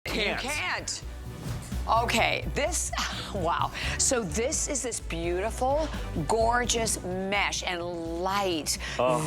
Can't. You can't. Okay, this, wow. So this is this beautiful, gorgeous mesh and light.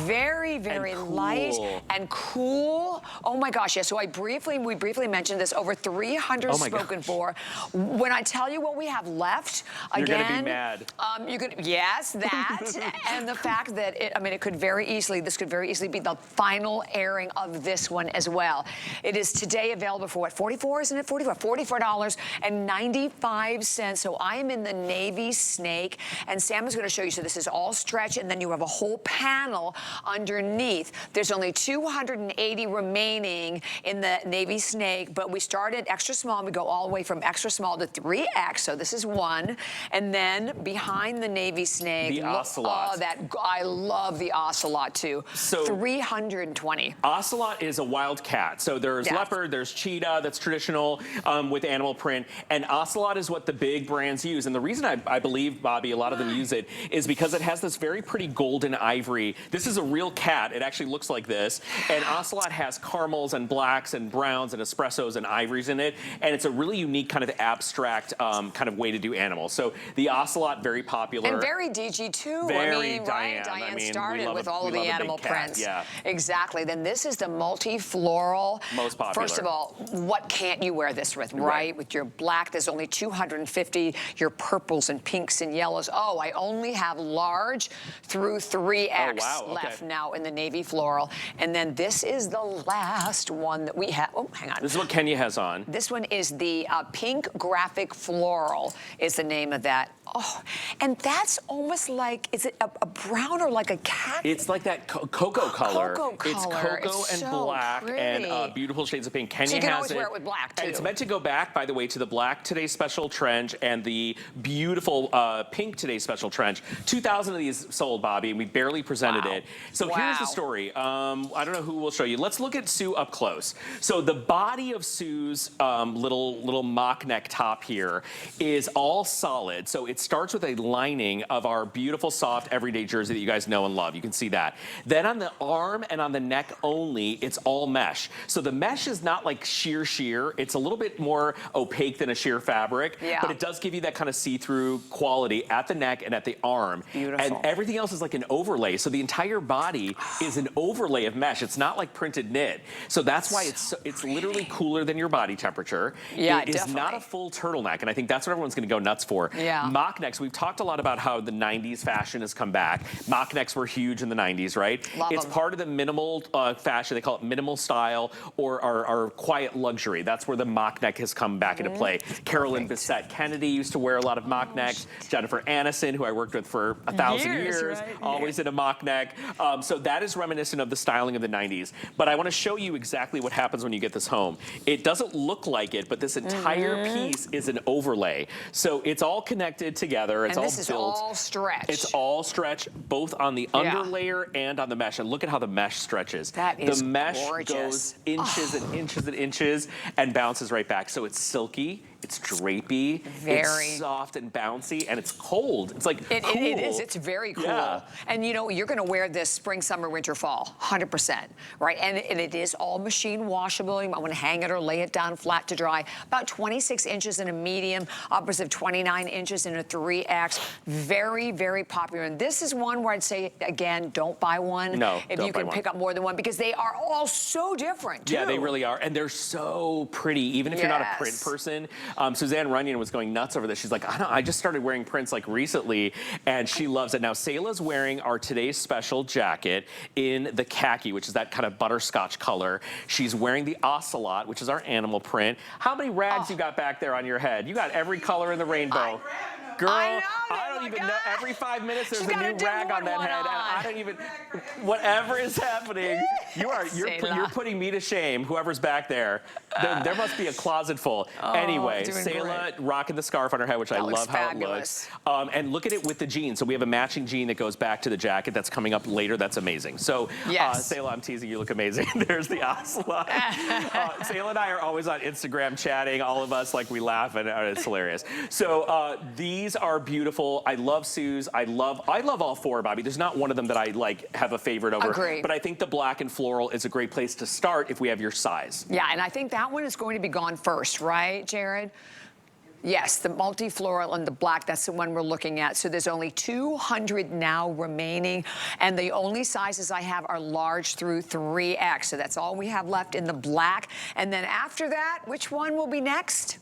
Very, very light and cool. Oh my gosh, yeah, so we briefly mentioned this, over 300 spoken for. When I tell you what we have left, you're again. You're gonna be mad. You could, yes, that. And the fact that, it could very easily, this could very easily be the final airing of this one as well. It is today available for what, 44, isn't it? 44, $44.95. So I am in the navy snake, and Sam is going to show you. So this is all stretch, and then you have a whole panel underneath. There's only 280 remaining in the navy snake, but we started extra small, and we go all the way from extra small to 3X. So this is one, and then behind the navy snake, the ocelot. Oh, I love the ocelot too. So 320. Ocelot is a wild cat. So there's leopard, there's cheetah, that's traditional with animal print, and ocelot is what the big brands use. And the reason I believe, Bobby, a lot of them use it is because it has this very pretty golden ivory. This is a real cat. It actually looks like this. And ocelot has caramels and blacks and browns and espressos and ivories in it. And it's a really unique kind of abstract kind of way to do animals. So the ocelot, very popular. And very DG2. Very Diane. Diane. Diane started with all of the animal prints. Yeah. Exactly. Then this is the multi-floral. Most popular. First of all, what can't you wear this with, right? With your black, there's only 250, your purples and pinks and yellows. Oh, I only have large through 3X left now in the navy floral. And then this is the last one that we have. Oh, hang on. This is what Kenya has on. This one is the pink graphic floral is the name of that. Oh, and that's almost like, is it a brown or like a cat? It's like that cocoa color. Cocoa color. It's cocoa and so black pretty. and beautiful shades of pink. Kenya so you can has always wear it with black, too. And it's meant to go back, by the way, to the black Today Special trench and the beautiful pink Today Special trench. 2,000 of these sold, Bobby, and we barely presented it. So here's the story. I don't know who will show you. Let's look at Sue up close. So the body of Sue's little mock neck top here is all solid. So it starts with a lining of our beautiful, soft, everyday jersey that you guys know and love. You can see that. Then on the arm and on the neck only, it's all mesh. So the mesh is not like sheer. It's a little bit more opaque than a sheer fabric, but it does give you that kind of see-through quality at the neck and at the arm. Beautiful. And everything else is like an overlay. So the entire body is an overlay of mesh. It's not like printed knit. So that's why it's literally cooler than your body temperature. Yeah, it is not a full turtleneck, and I think that's what everyone's going to go nuts for. Mock necks. We've talked a lot about how the 90s fashion has come back. Mock necks were huge in the 90s, right? It's part of the minimal fashion. They call it minimal style or our quiet luxury. That's where the mock neck has come back into play. Carolyn Bessette Kennedy used to wear a lot of mock necks. Jennifer Aniston, who I worked with for 1,000 years, always in a mock neck. So that is reminiscent of the styling of the 90s. But I want to show you exactly what happens when you get this home. It doesn't look like it, but this entire piece is an overlay. So it's all connected together. It's all built. This is all stretch. It's all stretch, both on the underlayer and on the mesh. And look at how the mesh stretches. That is the mesh gorgeous. goes inches and inches and inches and bounces right back. So it's silky. It's drapey, it's soft and bouncy, and it's cold. It's like cool. It is, it's very cool. And you know, you're gonna wear this spring, summer, winter, fall, 100%, right? And it is all machine washable. You might wanna hang it or lay it down flat to dry. About 26 inches in a medium, upwards of 29 inches in a 3X. Very, very popular. And this is one where I'd say, again, don't buy one. No, if you can pick up more than one, because they are all so different, too. Yeah, they really are. And they're so pretty, even if you're not a print person. Suzanne Runyon was going nuts over this. She's like, I just started wearing prints like recently, and she loves it. Now, Sayla's wearing our Today's Special jacket in the khaki, which is that kind of butterscotch color. She's wearing the ocelot, which is our animal print. How many rags you got back there on your head? You got every color in the rainbow. Girl, I don't even know. Every 5 minutes there's a new rag on that head. And I don't even, whatever is happening, you're putting me to shame, whoever's back there. There must be a closet full. Anyway, Sayla rocking the scarf on her head, which I love how it looks. And look at it with the jean. So we have a matching jean that goes back to the jacket that's coming up later. That's amazing. So Sayla, I'm teasing you, look amazing. There's the ocelot. Sayla and I are always on Instagram chatting, all of us, like we laugh and it's hilarious. So these These are beautiful. I love Sue's. I love all four, Bobby. There's not one of them that I like have a favorite over. Agree. But I think the black and floral is a great place to start if we have your size. Yeah, and I think that one is going to be gone first, right, Jared? Yes, the multi-floral and the black, that's the one we're looking at. So there's only 200 now remaining, and the only sizes I have are large through 3X. So that's all we have left in the black. And then after that, which one will be next?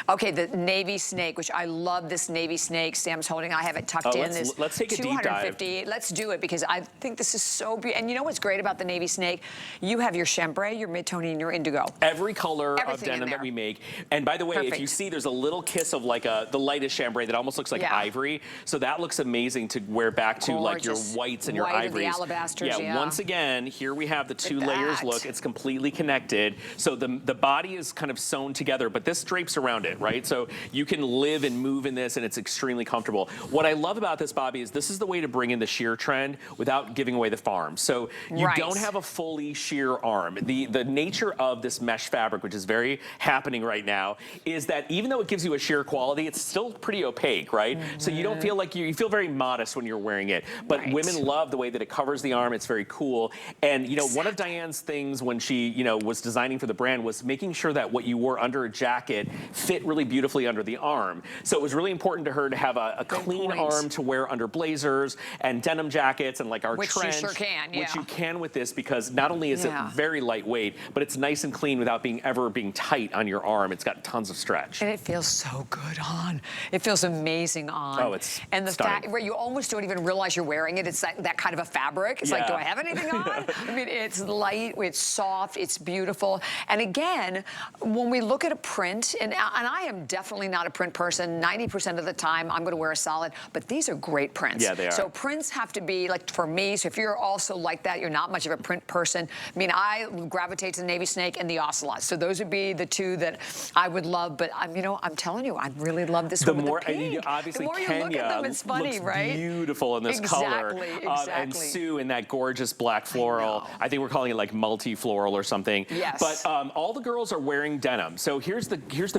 Okay, the navy snake, which I love this navy snake. Sam's holding, I have it tucked in. Let's take a deep dive. Let's do it because I think this is so beautiful. And you know what's great about the navy snake? You have your chambray, your mid-tone, and your indigo. Every color of denim that we make. And by the way, if you see, there's a little kiss of like the lightest chambray that almost looks like ivory. So that looks amazing to wear back to like your whites and your ivories. The alabasters, once again, here we have the two layers look. It's completely connected. So the body is kind of sewn together, but this drapes around it, right? So you can live and move in this and it's extremely comfortable. What I love about this, Bobby, is this is the way to bring in the sheer trend without giving away the farm. So you don't have a fully sheer arm. The nature of this mesh fabric, which is very happening right now, is that even though it gives you a sheer quality, it's still pretty opaque, right? So you don't feel like you feel very modest when you're wearing it. But women love the way that it covers the arm. It's very cool. And you know, one of Diane's things when she, was designing for the brand was making sure that what you wore under a jacket fit really beautifully under the arm. So it was really important to her to have a clean arm to wear under blazers and denim jackets and like our trench. Which you sure can, Which you can with this because not only is it very lightweight, but it's nice and clean without ever being tight on your arm. It's got tons of stretch. And it feels so good on. It feels amazing on. Oh, it's and the fact where you almost don't even realize you're wearing it. It's that kind of a fabric. It's like, do I have anything on? I mean, it's light, it's soft, it's beautiful. And again, when we look at a print, and I am definitely not a print person. 90% of the time, I'm going to wear a solid, but these are great prints. Yeah, they are. So prints have to be, like, for me, so if you're also like that, you're not much of a print person. I mean, I gravitate to the navy snake and the ocelot. So those would be the two that I would love, but I'm telling you, I really love this one with the pink. Obviously, the more you Kenya look at them, it's funny, looks right? beautiful in this color. Exactly. And Sue in that gorgeous black floral. I think we're calling it like multi-floral or something. Yes. But all the girls are wearing denim. So here's the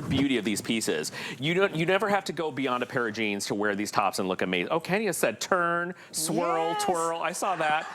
beauty of these pieces. You never have to go beyond a pair of jeans to wear these tops and look amazing. Oh, Kenya said turn, swirl, twirl. I saw that.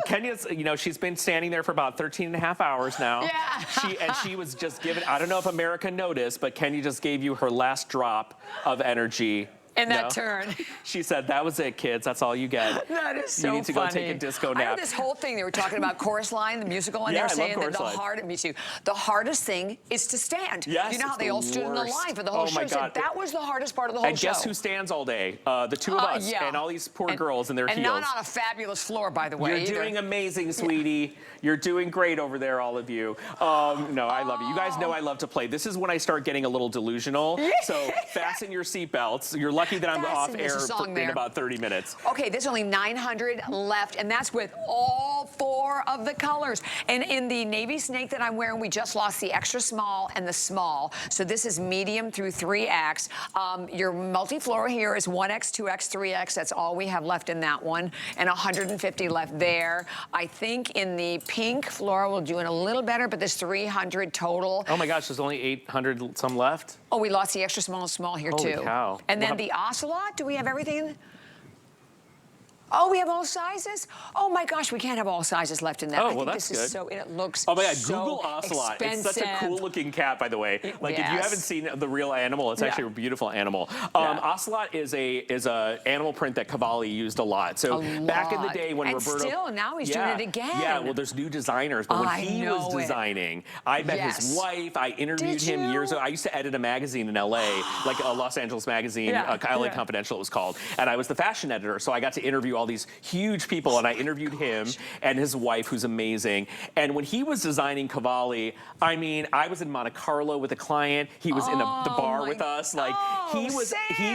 Kenya's, she's been standing there for about 13 and a half hours now. Yeah. She was just giving, I don't know if America noticed, but Kenya just gave you her last drop of energy. In that turn. She said, that was it, kids. That's all you get. That is so funny. You need to go take a disco nap. I heard this whole thing. They were talking about Chorus Line, the musical, and they were saying that me too. The hardest thing is to stand. Yes, you know how they all stood in the line for the whole show? My God. That was the hardest part of the whole show. And guess who stands all day? The two of us and all these poor girls in their heels. And not on a fabulous floor, by the way. You're doing amazing, sweetie. You're doing great over there, all of you. No, I love you. You guys know I love to play. This is when I start getting a little delusional. So fasten your seatbelts. You're lucky that I'm off air in about 30 minutes. Okay, there's only 900 left, and that's with all 4 of the colors. And in the navy snake that I'm wearing, we just lost the extra small and the small. So this is medium through 3X. Your multi-floral here is 1X, 2X, 3X. That's all we have left in that one, and 150 left there. I think in the pink floral, we're doing a little better, but there's 300 total. Oh my gosh, there's only 800 some left? Oh, we lost the extra small and small here too. Holy cow. And then the ocelot, do we have everything? Oh, we have all sizes? Oh my gosh, we can't have all sizes left in that. Oh, I well, think that's this good. is so, it looks Oh my God, so Google Ocelot. expensive. It's such a cool looking cat, by the way. Like if you haven't seen the real animal, it's actually a beautiful animal. Ocelot is a animal print that Cavalli used a lot. So back in the day when Roberto... still, now he's doing it again. Yeah, well, there's new designers. But when he was designing, I met his wife. I interviewed him years ago. I used to edit a magazine in LA, like a Los Angeles magazine, LA Confidential it was called. And I was the fashion editor, so I got to interview all these huge people, and I interviewed him and his wife, who's amazing. And when he was designing Cavalli, I mean, I was in Monte Carlo with a client. He was in the bar with us. Like he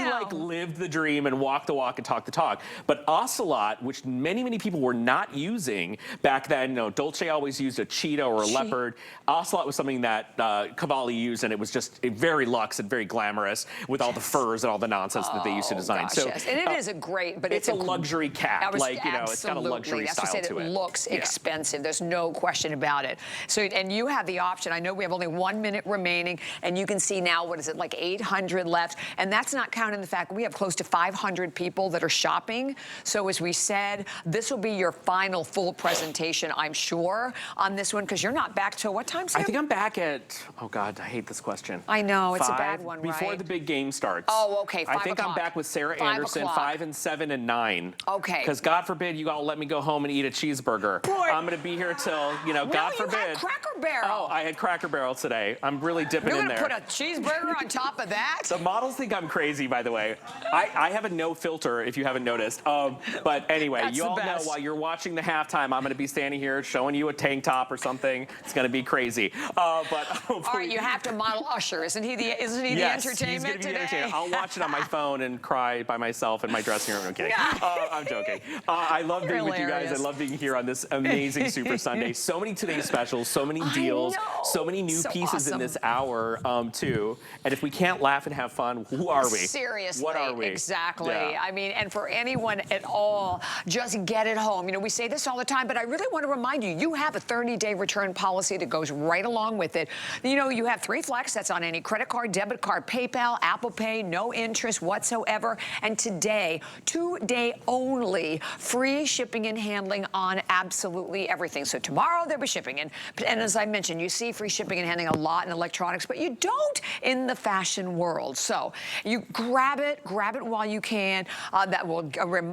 like lived the dream and walked the walk and talked the talk. But Ocelot, which many people were not using back then, Dolce always used a cheetah or a leopard. Ocelot was something that Cavalli used, and it was just very luxe and very glamorous with all the furs and all the nonsense that they used to design. And it is a great, but it's a luxury luxury cap. Like, you know, it's got a luxury style to it. It looks expensive. There's no question about it. So, and you have the option. I know we have only 1 minute remaining, and you can see now, what is it, like 800 left. And that's not counting the fact we have close to 500 people that are shopping. So as we said, this will be your final full presentation, I'm sure, on this one, because you're not back till what time, Sam? I think I'm back at, oh God, I hate this question. I know, it's a bad one, right? Before the big game starts. Oh, okay, 5 I think I'm back with Sarah Anderson, 5 and 7 and 9. Okay. Because God forbid you all let me go home and eat a cheeseburger. Boy. I'm going to be here till, you know, God forbid. You had Cracker Barrel. Oh, I had Cracker Barrel today. I'm really dipping in there. You're going to put a cheeseburger on top of that? The models think I'm crazy, by the way. I have a no filter, if you haven't noticed. But anyway, That's you all know while you're watching the halftime, I'm going to be standing here showing you a tank top or something. It's going to be crazy. But all right, you have to model Usher. Isn't he the entertainment yes, he's gonna be today? The entertainment. I'll watch it on my phone and cry by myself in my dressing room. I'm kidding. I'm joking. I love being with you guys. I love being here on this amazing Super Sunday. So many today's specials, so many deals, so many new pieces in this hour, too. And if we can't laugh and have fun, who are we? Seriously. What are we? Exactly. Yeah. I mean, and for anyone at all, just get it home. You know, we say this all the time, but I really want to remind you, you have a 30-day return policy that goes right along with it. You know, you have 3 Flex. That's on any credit card, debit card, PayPal, Apple Pay, no interest whatsoever. And today, 2-day only, free shipping and handling on absolutely everything. So tomorrow there'll be shipping. And as I mentioned, you see free shipping and handling a lot in electronics, but you don't in the fashion world. So you grab it while you can. That will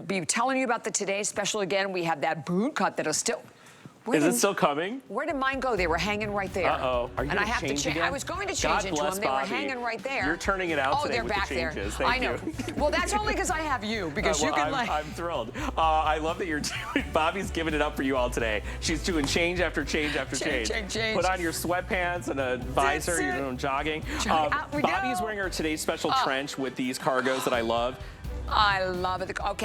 be telling you about the today's special again. We have that boot cut that is still... Is it still coming? Where did mine go? They were hanging right there. Uh-oh. Are you going to change again? I was going to change it to them. They were hanging right there. You're turning it out today with the changes. There. I know. Well, that's only because I have you, because you can like... I'm thrilled. I love that you're doing... Bobby's giving it up for you all today. She's doing change after change after change. Put on your sweatpants and a visor. You're doing jogging. Bobby's wearing her today's special trench with these cargos that I love. I love it. Okay.